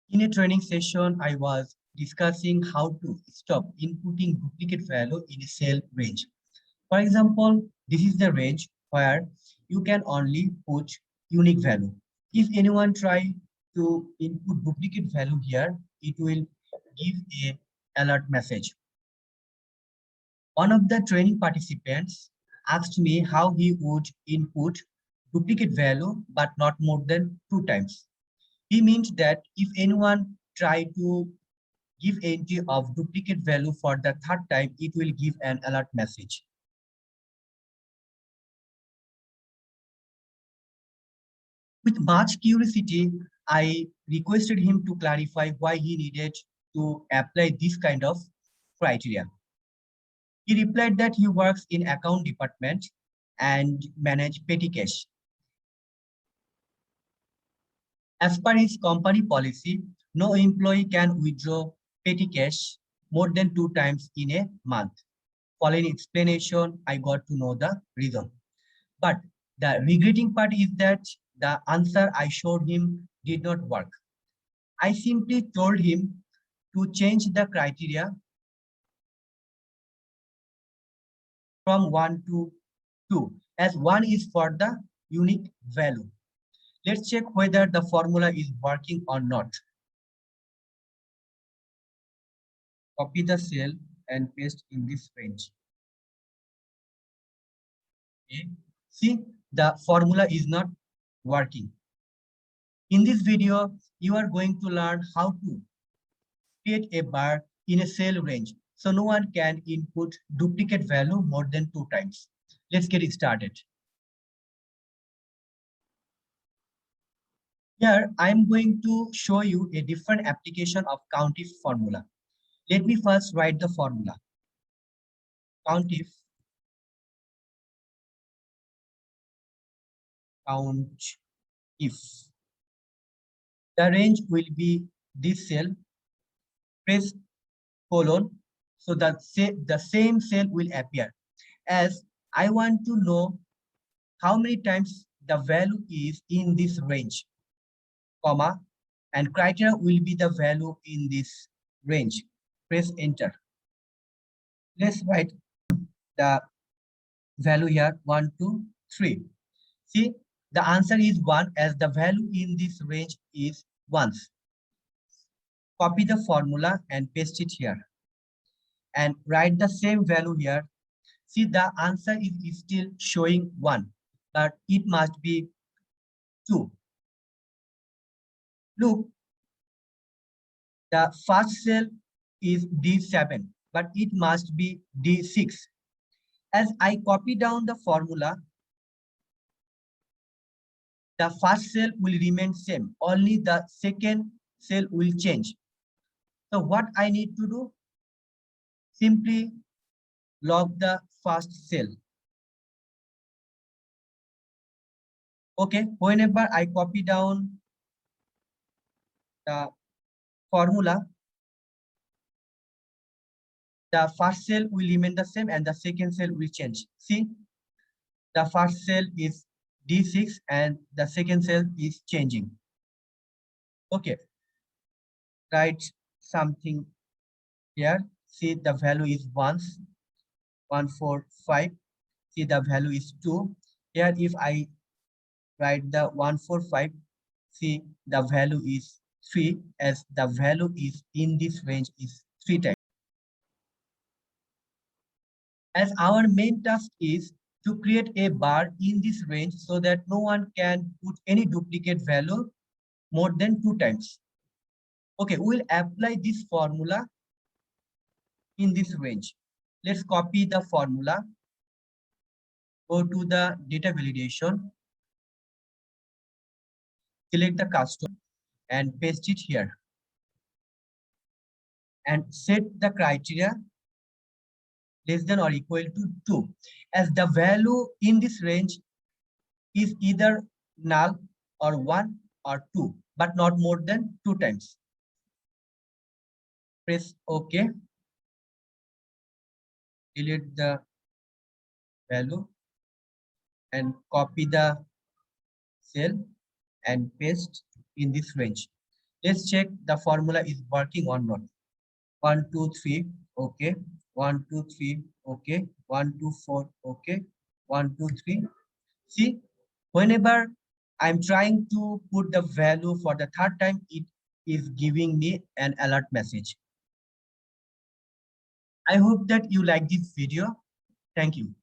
In a training session, I was discussing how to stop inputting duplicate value in a cell range. For example, this is the range where you can only put unique value. If anyone try to input duplicate value here, it will give a alert message. One of the training participants asked me how he would input duplicate value but not more than 2 times. He means that if anyone try to give entry of duplicate value for the third time, it will give an alert message. With much curiosity, I requested him to clarify why he needed to apply this kind of criteria. He replied that he works in account department and manage petty cash. As per his company policy, no employee can withdraw petty cash more than 2 times in a month. Following explanation, I got to know the reason. But the regretting part is that the answer I showed him did not work. I simply told him to change the criteria from 1 to 2, as 1 is for the unique value. Let's check whether the formula is working or not. Copy the cell and paste in this range. Okay. See, the formula is not working. In this video, you are going to learn how to create a bar in a cell range so no one can input duplicate value more than 2 times. Let's get it started. Here, I'm going to show you a different application of COUNTIF formula. Let me first write the formula. COUNTIF, COUNTIF. The range will be this cell, press colon, so that the same cell will appear. As I want to know how many times the value is in this range, comma, and criteria will be the value in this range. Press enter. Let's write the value here 1, 2, 3. See, the answer is 1 as the value in this range is ones. Copy the formula and paste it here and write the same value here. See, the answer is still showing 1, but it must be 2. Look, the first cell is D7, but it must be D6. As I copy down the formula, the first cell will remain same, only the second cell will change. So what I need to do? Simply log the first cell. Okay, whenever I copy down the formula, the first cell will remain the same and the second cell will change. See, the first cell is D6 and the second cell is changing. Okay, write something here. See, the value is 1, 1, 4, 5. See, the value is 2. Here, if I write the 1, 4, 5, see, the value is 3 as the value is in this range is 3 times. As our main task is to create a bar in this range so that no one can put any duplicate value more than 2 times. Okay, we'll apply this formula in this range. Let's copy the formula. Go to the data validation. Select the custom and paste it here. And set the criteria less than or equal to 2. As the value in this range is either null or 1 or 2, but not more than 2 times. Press OK. Delete the value and copy the cell and paste in this range. Let's check the formula is working or not. 1, 2, 3, okay. 1, 2, 3, okay. 1, 2, 4, okay. 1, 2, 3. See, whenever I'm trying to put the value for the third time, it is giving me an alert message. I hope that you like this video. Thank you.